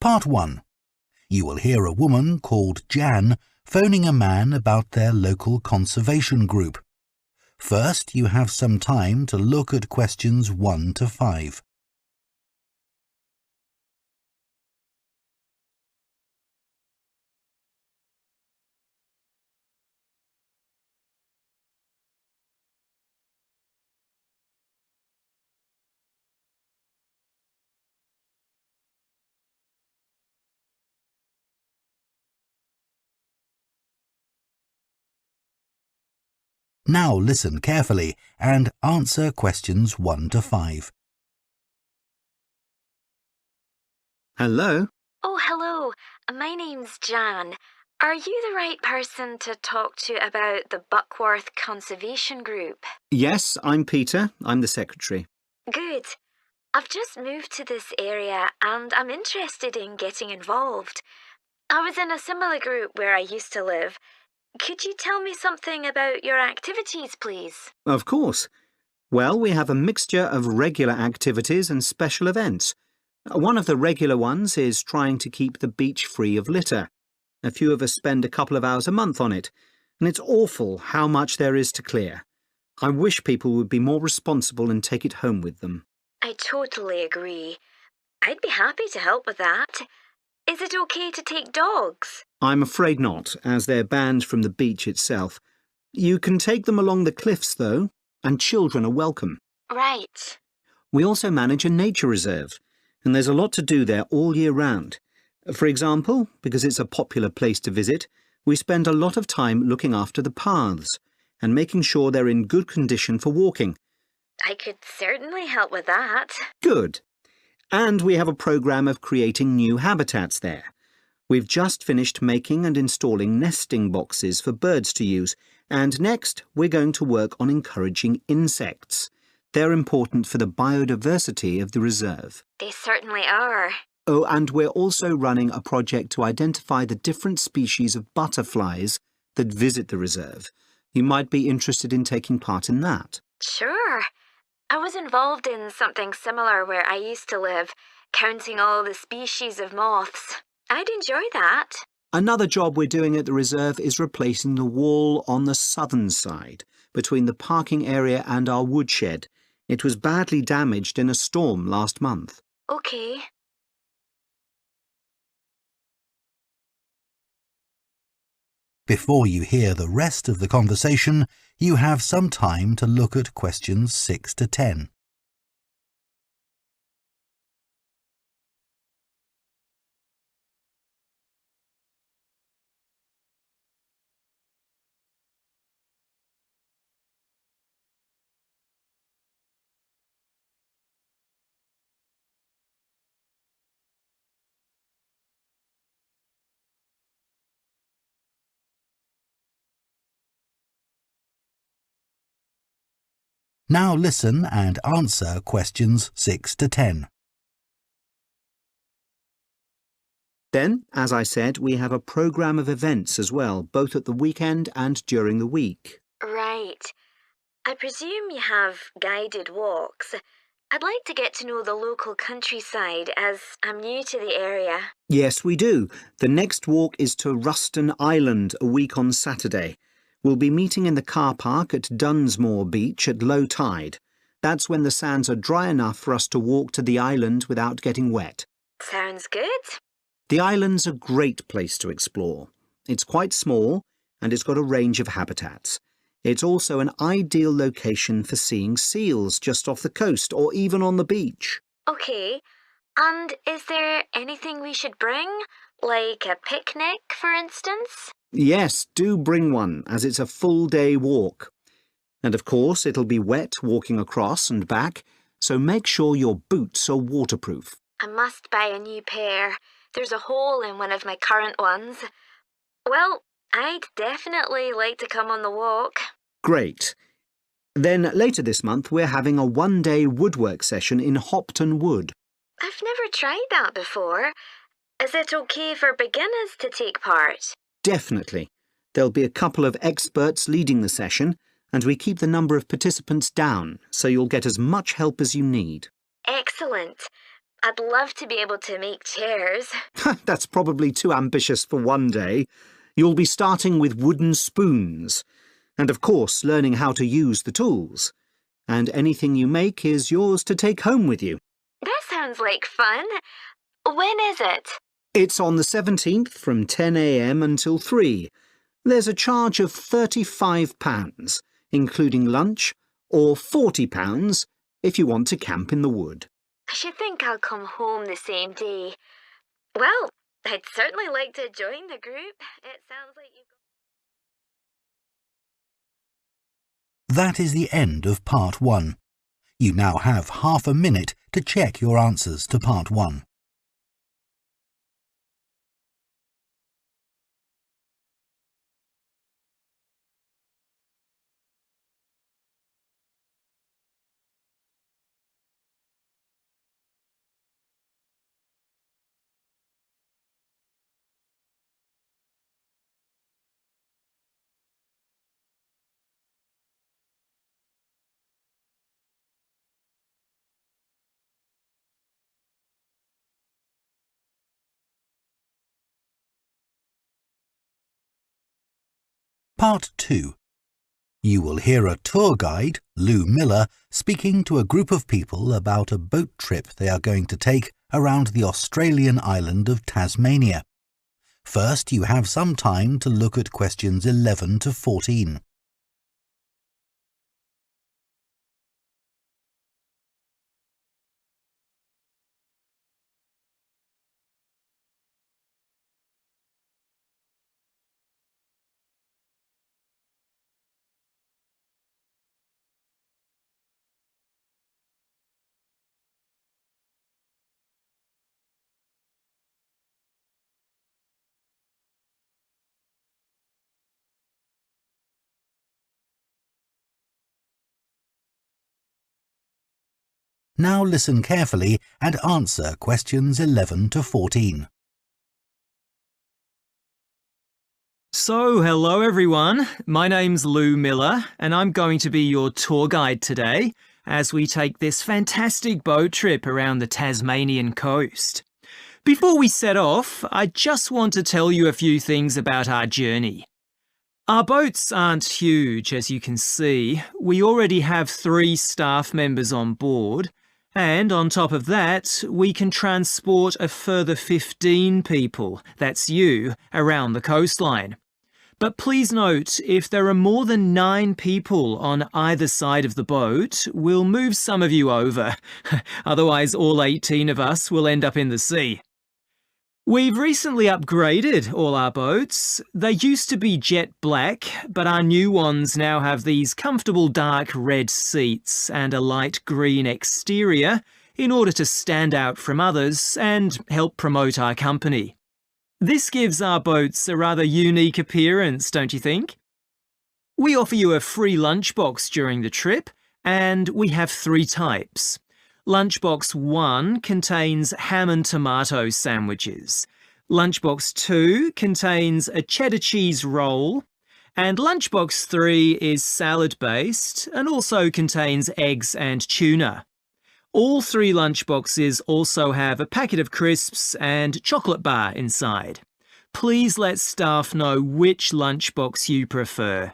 Part 1. You will hear a woman called Jan phoning a man about their local conservation group. First, you have some time to look at questions 1 to 5. Now listen carefully and answer questions 1 to 5. Hello? Oh, hello. My name's Jan. Are you the right person to talk to about the Buckworth Conservation Group? Yes, I'm Peter. I'm the secretary. Good. I've just moved to this area and I'm interested in getting involved. I was in a similar group where I used to live. Could you tell me something about your activities, please? Of course. Well, we have a mixture of regular activities and special events. One of the regular ones is trying to keep the beach free of litter. A few of us spend a couple of hours a month on it, and it's awful how much there is to clear. I wish people would be more responsible and take it home with them. I totally agree. I'd be happy to help with that. Is it okay to take dogs? I'm afraid not, as they're banned from the beach itself. You can take them along the cliffs, though, and children are welcome. Right. We also manage a nature reserve, and there's a lot to do there all year round. For example, because it's a popular place to visit, we spend a lot of time looking after the paths and making sure they're in good condition for walking. I could certainly help with that. Good. And we have a programme of creating new habitats there. We've just finished making and installing nesting boxes for birds to use, and next we're going to work on encouraging insects. They're important for the biodiversity of the reserve. They certainly are. Oh, and we're also running a project to identify the different species of butterflies that visit the reserve. You might be interested in taking part in that. Sure. I was involved in something similar where I used to live, counting all the species of moths. I'd enjoy that. Another job we're doing at the reserve is replacing the wall on the southern side, between the parking area and our woodshed. It was badly damaged in a storm last month. OK. Before you hear the rest of the conversation, you have some time to look at questions 6 to 10. Now listen and answer questions 6 to 10. Then, as I said, we have a programme of events as well, both at the weekend and during the week. Right. I presume you have guided walks. I'd like to get to know the local countryside as I'm new to the area. Yes, we do. The next walk is to Ruston Island a week on Saturday. We'll be meeting in the car park at Dunsmore Beach at low tide. That's when the sands are dry enough for us to walk to the island without getting wet. Sounds good. The island's a great place to explore. It's quite small and it's got a range of habitats. It's also an ideal location for seeing seals just off the coast or even on the beach. OK. And is there anything we should bring? Like a picnic, for instance? Yes, do bring one, as it's a full-day walk. And of course, it'll be wet walking across and back, so make sure your boots are waterproof. I must buy a new pair. There's a hole in one of my current ones. Well, I'd definitely like to come on the walk. Great. Then later this month, we're having a one-day woodwork session in Hopton Wood. I've never tried that before. Is it okay for beginners to take part? Definitely. There'll be a couple of experts leading the session, and we keep the number of participants down, so you'll get as much help as you need. Excellent. I'd love to be able to make chairs. That's probably too ambitious for one day. You'll be starting with wooden spoons. And of course, learning how to use the tools. And anything you make is yours to take home with you. That sounds like fun. When is it? It's on the 17th from 10 a.m. until 3. There's a charge of £35, including lunch, or £40 if you want to camp in the wood. I should think I'll come home the same day. Well, I'd certainly like to join the group. It sounds like you've got... That is the end of Part 1. You now have half a minute to check your answers to Part 1. Part 2. You will hear a tour guide, Lou Miller, speaking to a group of people about a boat trip they are going to take around the Australian island of Tasmania. First, you have some time to look at questions 11 to 14. Now listen carefully and answer questions 11 to 14. So, hello everyone. My name's Lou Miller and I'm going to be your tour guide today as we take this fantastic boat trip around the Tasmanian coast. Before we set off, I just want to tell you a few things about our journey. Our boats aren't huge, as you can see. We already have 3 staff members on board, and on top of that, we can transport a further 15 people, that's you, around the coastline. But please note, if there are more than 9 people on either side of the boat, we'll move some of you over. Otherwise, all 18 of us will end up in the sea. We've recently upgraded all our boats. They used to be jet black, but our new ones now have these comfortable dark red seats and a light green exterior in order to stand out from others and help promote our company. This gives our boats a rather unique appearance, don't you think? We offer you a free lunchbox during the trip, and we have 3 types. Lunchbox 1 contains ham and tomato sandwiches. Lunchbox 2 contains a cheddar cheese roll. And Lunchbox 3 is salad-based and also contains eggs and tuna. All 3 lunchboxes also have a packet of crisps and chocolate bar inside. Please let staff know which lunchbox you prefer.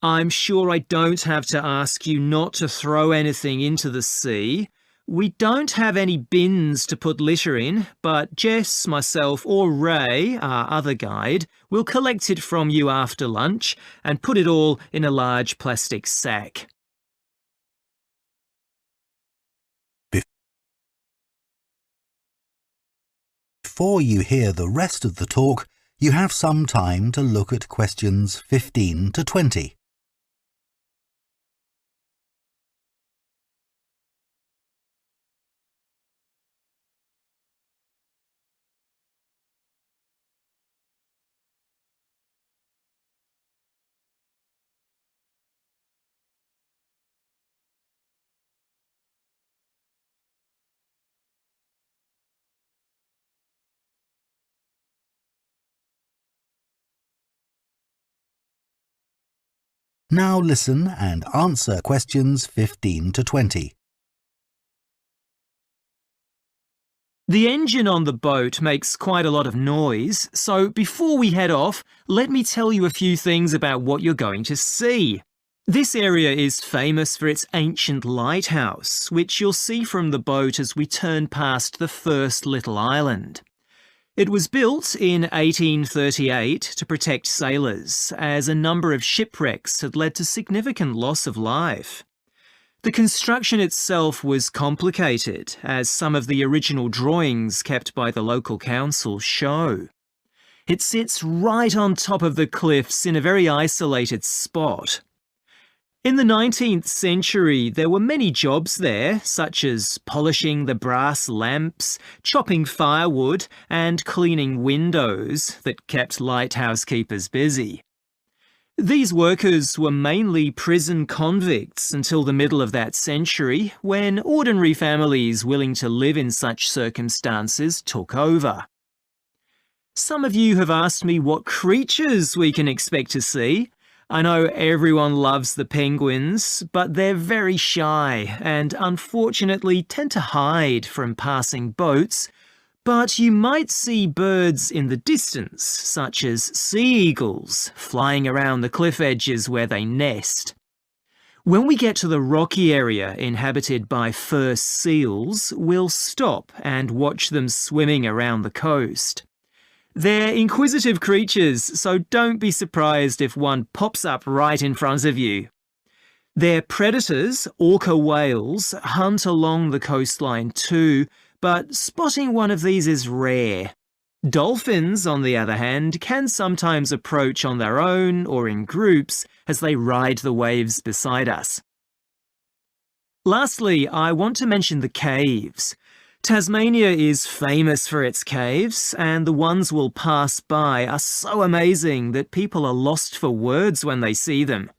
I'm sure I don't have to ask you not to throw anything into the sea. We don't have any bins to put litter in, but Jess, myself or Ray, our other guide, will collect it from you after lunch and put it all in a large plastic sack. Before you hear the rest of the talk, you have some time to look at questions 15 to 20. Now listen and answer questions 15 to 20. The engine on the boat makes quite a lot of noise, so before we head off, let me tell you a few things about what you're going to see. This area is famous for its ancient lighthouse, which you'll see from the boat as we turn past the first little island. It was built in 1838 to protect sailors, as a number of shipwrecks had led to significant loss of life. The construction itself was complicated, as some of the original drawings kept by the local council show. It sits right on top of the cliffs in a very isolated spot. In the 19th century, there were many jobs there, such as polishing the brass lamps, chopping firewood, and cleaning windows that kept lighthouse keepers busy. These workers were mainly prison convicts until the middle of that century, when ordinary families willing to live in such circumstances took over. Some of you have asked me what creatures we can expect to see. I know everyone loves the penguins, but they're very shy and unfortunately tend to hide from passing boats. But you might see birds in the distance, such as sea eagles, flying around the cliff edges where they nest. When we get to the rocky area inhabited by fur seals, we'll stop and watch them swimming around the coast. They're inquisitive creatures, so don't be surprised if one pops up right in front of you. Their predators, orca whales, hunt along the coastline too, but spotting one of these is rare. Dolphins, on the other hand, can sometimes approach on their own or in groups as they ride the waves beside us. Lastly, I want to mention the caves. Tasmania is famous for its caves, and the ones we'll pass by are so amazing that people are lost for words when they see them.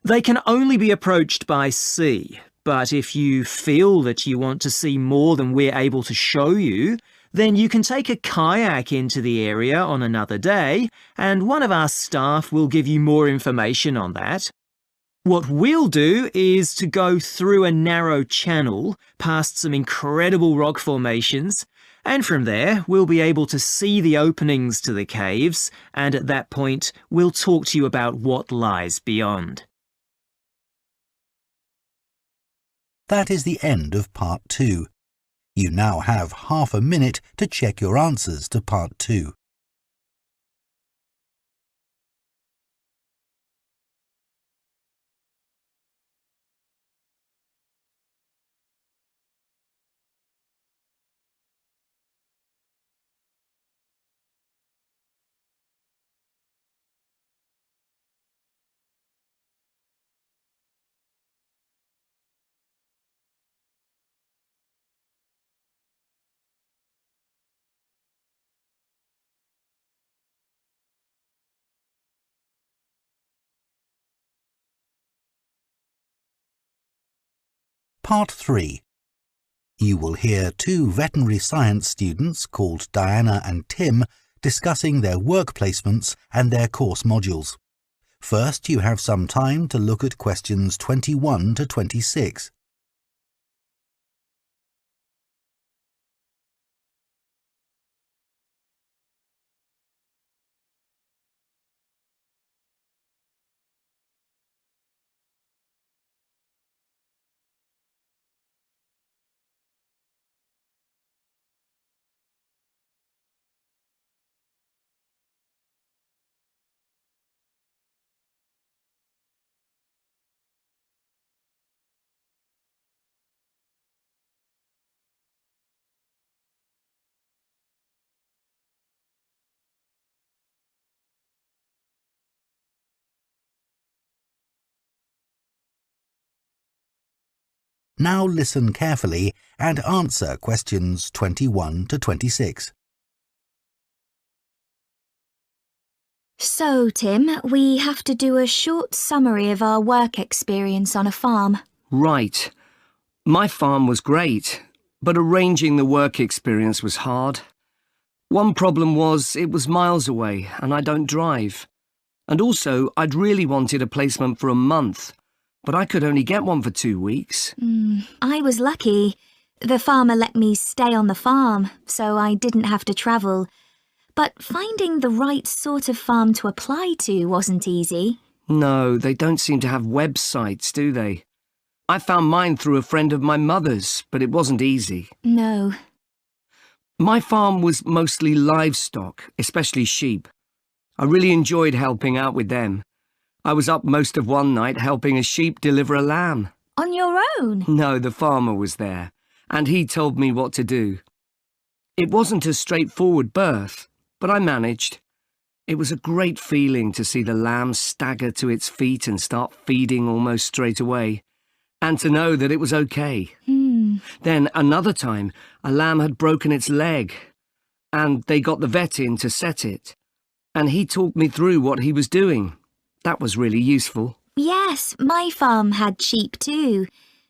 They can only be approached by sea, but if you feel that you want to see more than we're able to show you, then you can take a kayak into the area on another day, and one of our staff will give you more information on that. What we'll do is to go through a narrow channel, past some incredible rock formations, and from there we'll be able to see the openings to the caves, and at that point we'll talk to you about what lies beyond. That is the end of Part 2. You now have half a minute to check your answers to Part 2. Part 3. You will hear two veterinary science students called Diana and Tim discussing their work placements and their course modules. First, you have some time to look at questions 21 to 26. Now listen carefully and answer questions 21 to 26. So, Tim, we have to do a short summary of our work experience on a farm. Right. My farm was great, but arranging the work experience was hard. One problem was it was miles away and I don't drive. And also, I'd really wanted a placement for a month, but I could only get one for 2 weeks. I was lucky. The farmer let me stay on the farm, so I didn't have to travel. But finding the right sort of farm to apply to wasn't easy. No, they don't seem to have websites, do they? I found mine through a friend of my mother's, but it wasn't easy. No. My farm was mostly livestock, especially sheep. I really enjoyed helping out with them. I was up most of one night helping a sheep deliver a lamb. On your own? No, the farmer was there, and he told me what to do. It wasn't a straightforward birth, but I managed. It was a great feeling to see the lamb stagger to its feet and start feeding almost straight away, and to know that it was okay. Then another time, a lamb had broken its leg, and they got the vet in to set it, and he talked me through what he was doing. That was really useful. Yes, my farm had sheep too.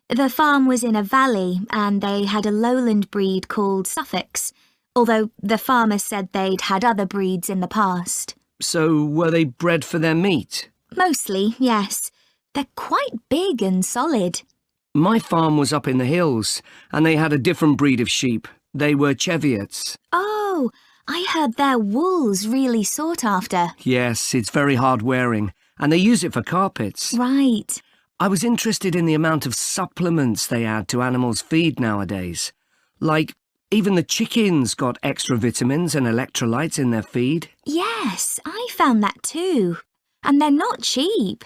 The farm was in a valley and they had a lowland breed called Suffolks, although the farmer said they'd had other breeds in the past. So were they bred for their meat? Mostly, yes. They're quite big and solid. My farm was up in the hills, and they had a different breed of sheep. They were Cheviots. Oh, I heard their wool's really sought after. Yes, it's very hard wearing, and they use it for carpets. Right. I was interested in the amount of supplements they add to animals' feed nowadays. Like, even the chickens got extra vitamins and electrolytes in their feed. Yes, I found that too. And they're not cheap.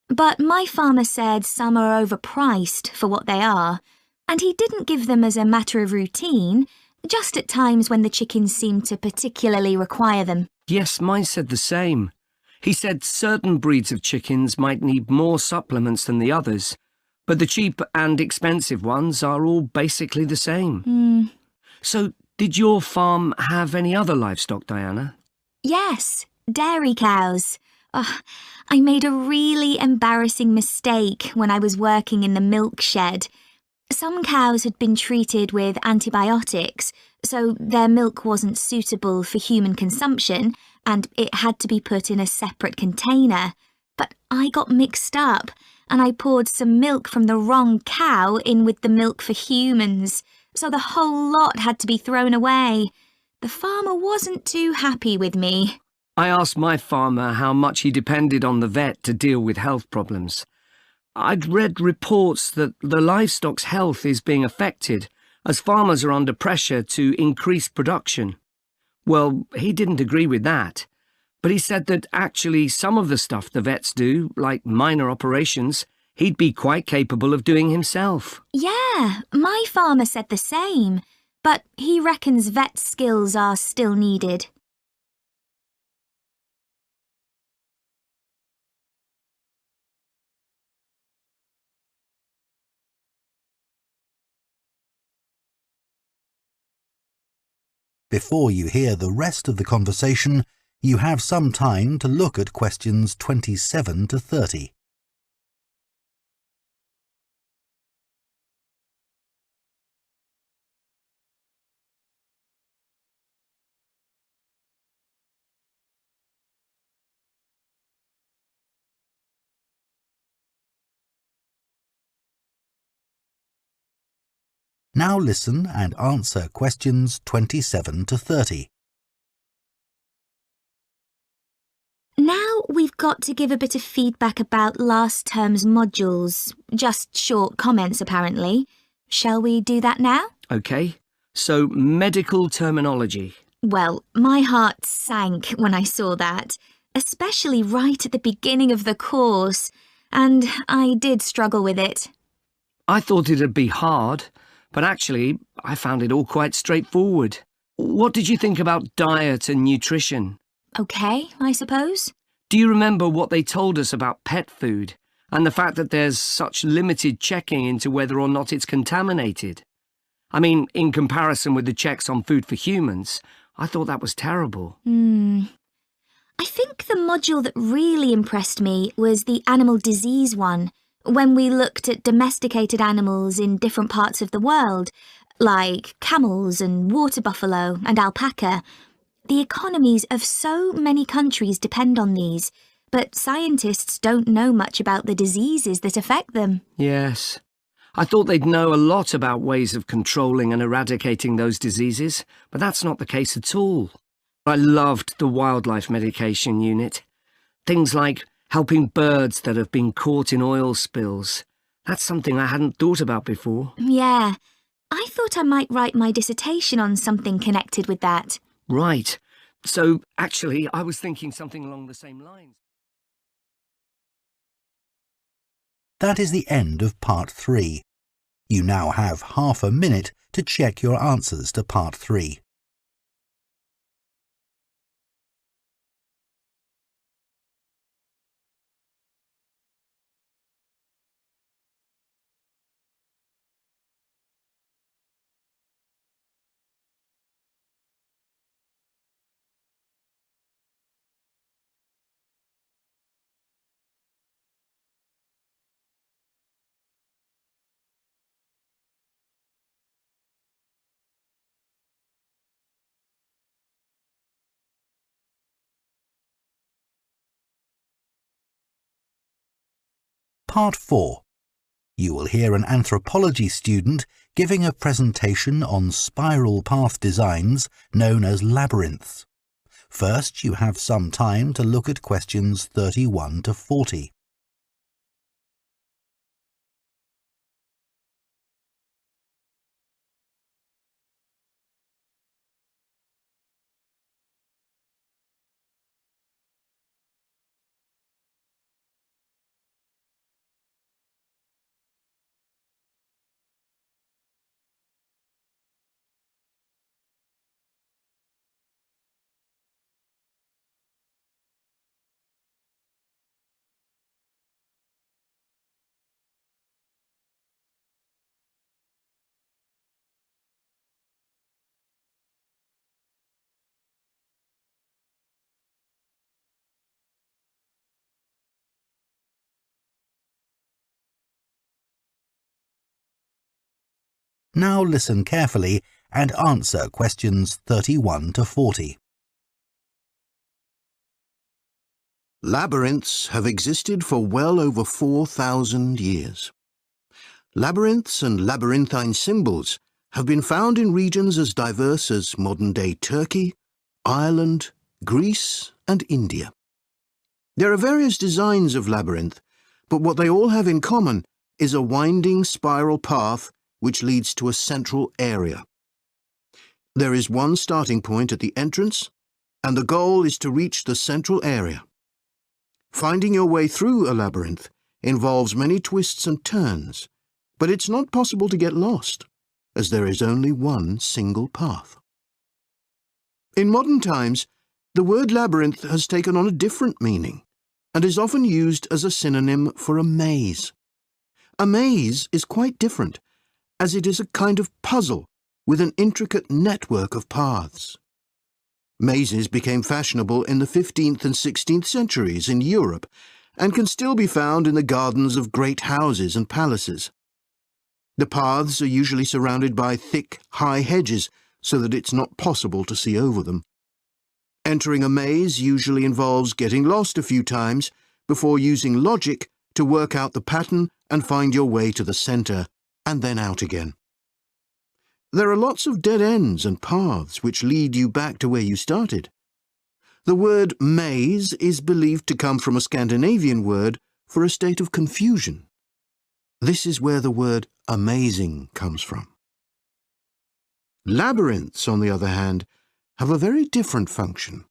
But my farmer said some are overpriced for what they are, and he didn't give them as a matter of routine, just at times when the chickens seemed to particularly require them. Yes, mine said the same. He said certain breeds of chickens might need more supplements than the others, but the cheap and expensive ones are all basically the same. So, did your farm have any other livestock, Diana? Yes, dairy cows. I made a really embarrassing mistake when I was working in the milk shed. Some cows had been treated with antibiotics, so their milk wasn't suitable for human consumption, and it had to be put in a separate container. But I got mixed up, and I poured some milk from the wrong cow in with the milk for humans, so the whole lot had to be thrown away. The farmer wasn't too happy with me. I asked my farmer how much he depended on the vet to deal with health problems. I'd read reports that the livestock's health is being affected as farmers are under pressure to increase production. Well, he didn't agree with that, but he said that actually some of the stuff the vets do, like minor operations, he'd be quite capable of doing himself. Yeah, my farmer said the same, but he reckons vet skills are still needed. Before you hear the rest of the conversation, you have some time to look at questions 27 to 30. Now listen and answer questions 27 to 30. Now we've got to give a bit of feedback about last term's modules. Just short comments, apparently. Shall we do that now? OK, so medical terminology. Well, my heart sank when I saw that, especially right at the beginning of the course, and I did struggle with it. I thought it'd be hard, but actually I found it all quite straightforward. What did you think about diet and nutrition? OK, I suppose. Do you remember what they told us about pet food and the fact that there's such limited checking into whether or not it's contaminated? I mean, in comparison with the checks on food for humans, I thought that was terrible. I think the module that really impressed me was the animal disease one, when we looked at domesticated animals in different parts of the world, like camels and water buffalo and alpaca. The economies of so many countries depend on these, but scientists don't know much about the diseases that affect them. Yes. I thought they'd know a lot about ways of controlling and eradicating those diseases, but that's not the case at all. I loved the wildlife medication unit. Things like helping birds that have been caught in oil spills. That's something I hadn't thought about before. Yeah, I thought I might write my dissertation on something connected with that. Right. So, actually, I was thinking something along the same lines. That is the end of Part 3. You now have half a minute to check your answers to Part 3. Part 4. You will hear an anthropology student giving a presentation on spiral path designs known as labyrinths. First, you have some time to look at questions 31 to 40. Now listen carefully and answer questions 31 to 40. Labyrinths have existed for well over 4,000 years. Labyrinths and labyrinthine symbols have been found in regions as diverse as modern-day Turkey, Ireland, Greece and India. There are various designs of labyrinth, but what they all have in common is a winding spiral path which leads to a central area. There is one starting point at the entrance, and the goal is to reach the central area. Finding your way through a labyrinth involves many twists and turns, but it's not possible to get lost, as there is only one single path. In modern times, the word labyrinth has taken on a different meaning, and is often used as a synonym for a maze. A maze is quite different, as it is a kind of puzzle with an intricate network of paths. Mazes became fashionable in the 15th and 16th centuries in Europe and can still be found in the gardens of great houses and palaces. The paths are usually surrounded by thick, high hedges so that it's not possible to see over them. Entering a maze usually involves getting lost a few times before using logic to work out the pattern and find your way to the centre, and then out again. There are lots of dead ends and paths which lead you back to where you started. The word maze is believed to come from a Scandinavian word for a state of confusion. This is where the word amazing comes from. Labyrinths, on the other hand, have a very different function.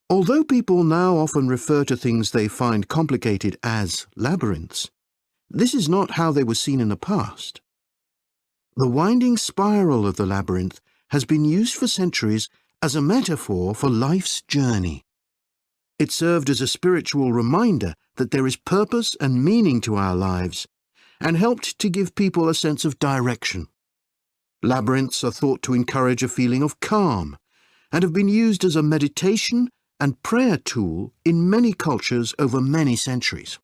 Although people now often refer to things they find complicated as labyrinths, this is not how they were seen in the past. The winding spiral of the labyrinth has been used for centuries as a metaphor for life's journey. It served as a spiritual reminder that there is purpose and meaning to our lives, and helped to give people a sense of direction. Labyrinths are thought to encourage a feeling of calm, and have been used as a meditation and prayer tool in many cultures over many centuries.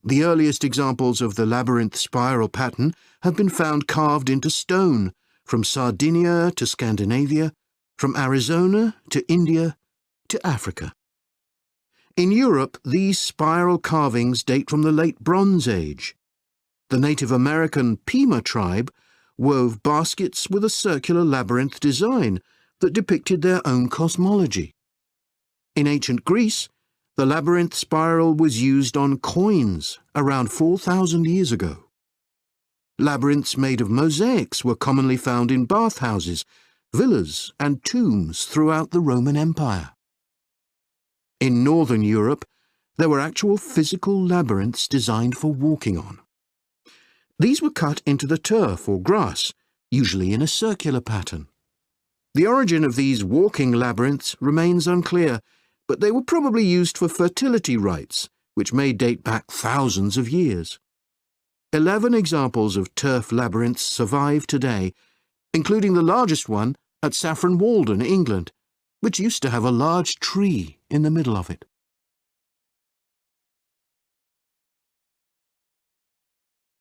The earliest examples of the labyrinth spiral pattern have been found carved into stone, from Sardinia to Scandinavia, from Arizona to India to Africa. In Europe, these spiral carvings date from the late Bronze Age. The Native American Pima tribe wove baskets with a circular labyrinth design that depicted their own cosmology. In ancient Greece, the labyrinth spiral was used on coins around 4,000 years ago. Labyrinths made of mosaics were commonly found in bathhouses, villas and tombs throughout the Roman Empire. In northern Europe, there were actual physical labyrinths designed for walking on. These were cut into the turf or grass, usually in a circular pattern. The origin of these walking labyrinths remains unclear, but they were probably used for fertility rites, which may date back thousands of years. 11 examples of turf labyrinths survive today, including the largest one at Saffron Walden, England, which used to have a large tree in the middle of it.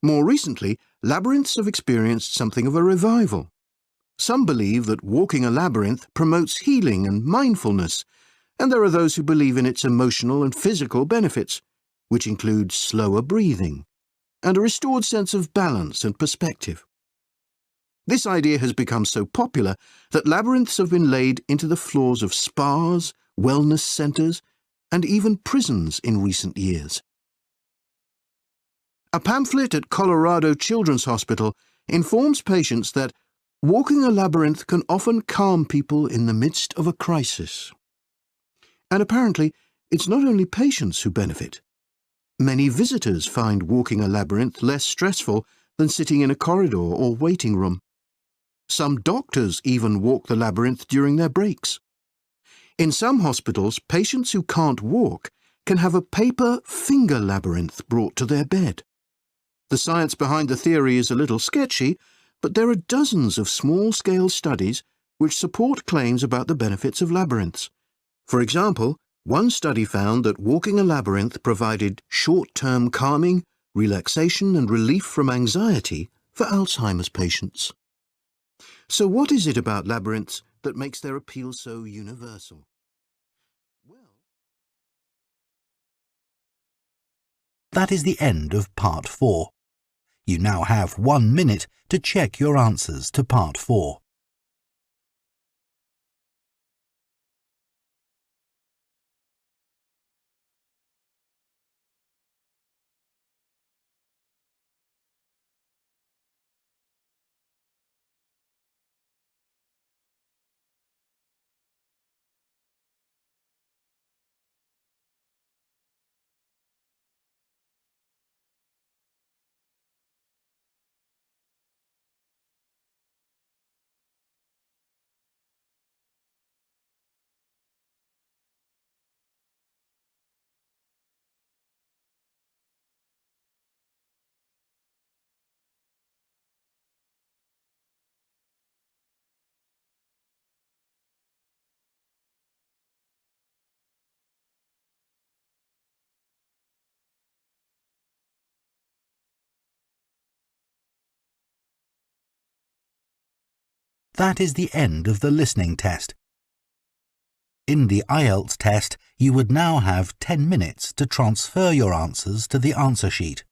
More recently, labyrinths have experienced something of a revival. Some believe that walking a labyrinth promotes healing and mindfulness, and there are those who believe in its emotional and physical benefits, which include slower breathing and a restored sense of balance and perspective. This idea has become so popular that labyrinths have been laid into the floors of spas, wellness centres, and even prisons in recent years. A pamphlet at Colorado Children's Hospital informs patients that walking a labyrinth can often calm people in the midst of a crisis. And apparently, it's not only patients who benefit. Many visitors find walking a labyrinth less stressful than sitting in a corridor or waiting room. Some doctors even walk the labyrinth during their breaks. In some hospitals, patients who can't walk can have a paper finger labyrinth brought to their bed. The science behind the theory is a little sketchy, but there are dozens of small-scale studies which support claims about the benefits of labyrinths. For example, one study found that walking a labyrinth provided short-term calming, relaxation and relief from anxiety for Alzheimer's patients. So what is it about labyrinths that makes their appeal so universal? That is the end of Part 4. You now have 1 minute to check your answers to Part 4. That is the end of the listening test. In the IELTS test, you would now have 10 minutes to transfer your answers to the answer sheet.